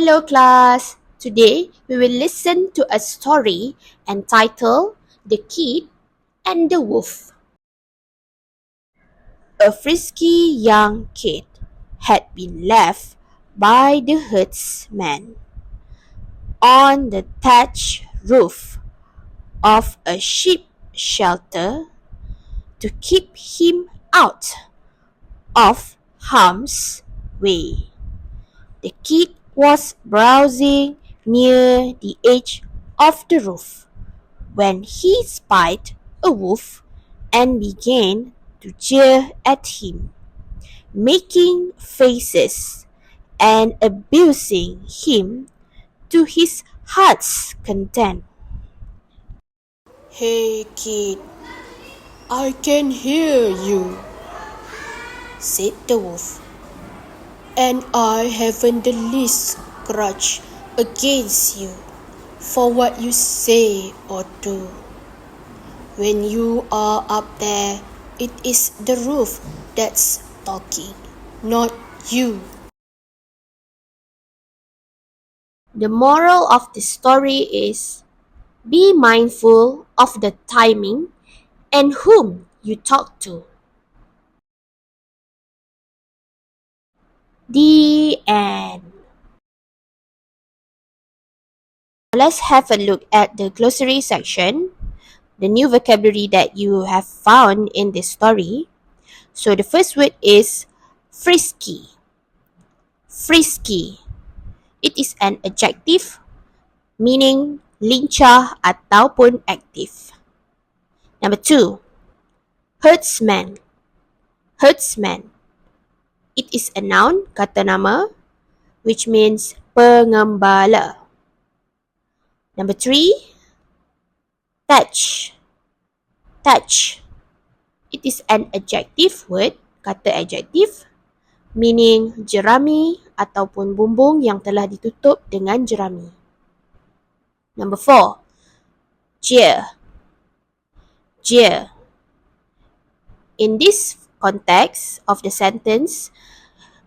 Hello class! Today we will listen to a story entitled The Kid and the Wolf. A frisky young kid had been left by the herdsman on the thatched roof of a sheep shelter to keep him out of harm's way. The kid was browsing near the edge of the roof when he spied a wolf and began to jeer at him, making faces and abusing him to his heart's content. "Hey kid, I can hear you," said the wolf, "and I haven't the least grudge against you for what you say or do. When you are up there, it is the roof that's talking, not you." The moral of the story is be mindful of the timing and whom you talk to. The end. Let's have a look at the glossary section, the new vocabulary that you have found in this story. So the first word is frisky. Frisky. It is an adjective meaning lincah ataupun aktif. Number 2, herdsman. Herdsman. It is a noun, kata nama, which means pengembala. Number 3, thatch. Thatch. It is an adjective word, kata adjective, meaning jerami ataupun bumbung yang telah ditutup dengan jerami. Number 4, jeer. Jeer. In this context of the sentence,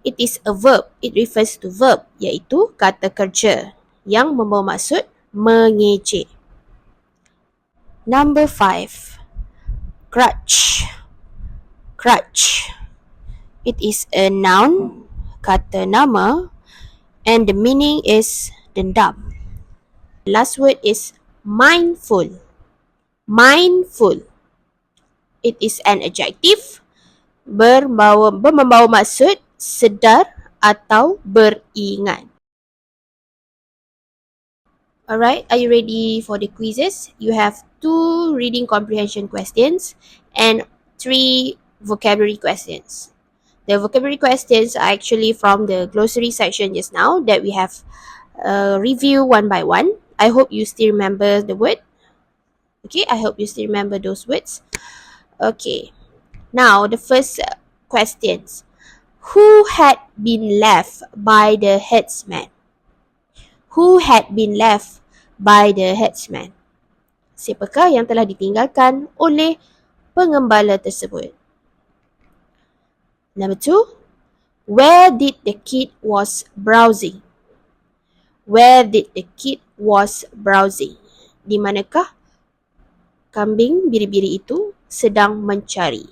it is a verb. It refers to verb, iaitu kata kerja yang membawa maksud mengejek. Number 5, crutch. Crutch. It is a noun, kata nama, and the meaning is dendam. The last word is mindful. Mindful. It is an adjective membawa maksud sedar atau beringat. Alright, are you ready for the quizzes? You have 2 reading comprehension questions and 3 vocabulary questions. The vocabulary questions are actually from the glossary section just now that we have reviewed one by one. I hope you still remember the word. Okay, I hope you still remember those words. Okay, now the first questions. Who had been left by the herdsman? Who had been left by the herdsman? Siapakah yang telah ditinggalkan oleh pengembala tersebut? Number 2, where did the kid was browsing? Where did the kid was browsing? Di manakah kambing biri-biri itu sedang mencari?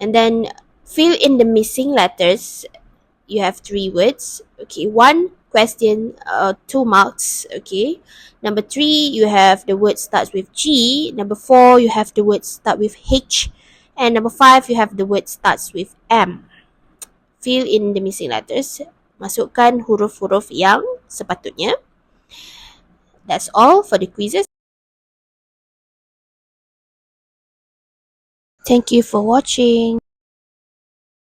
And then fill in the missing letters. You have 3 words. Okay, 1 question, 2 marks. Okay. Number 3, you have the word starts with G. Number 4, you have the word start with H. And number 5, you have the word starts with M. Fill in the missing letters. Masukkan huruf-huruf yang sepatutnya. That's all for the quizzes. Thank you for watching.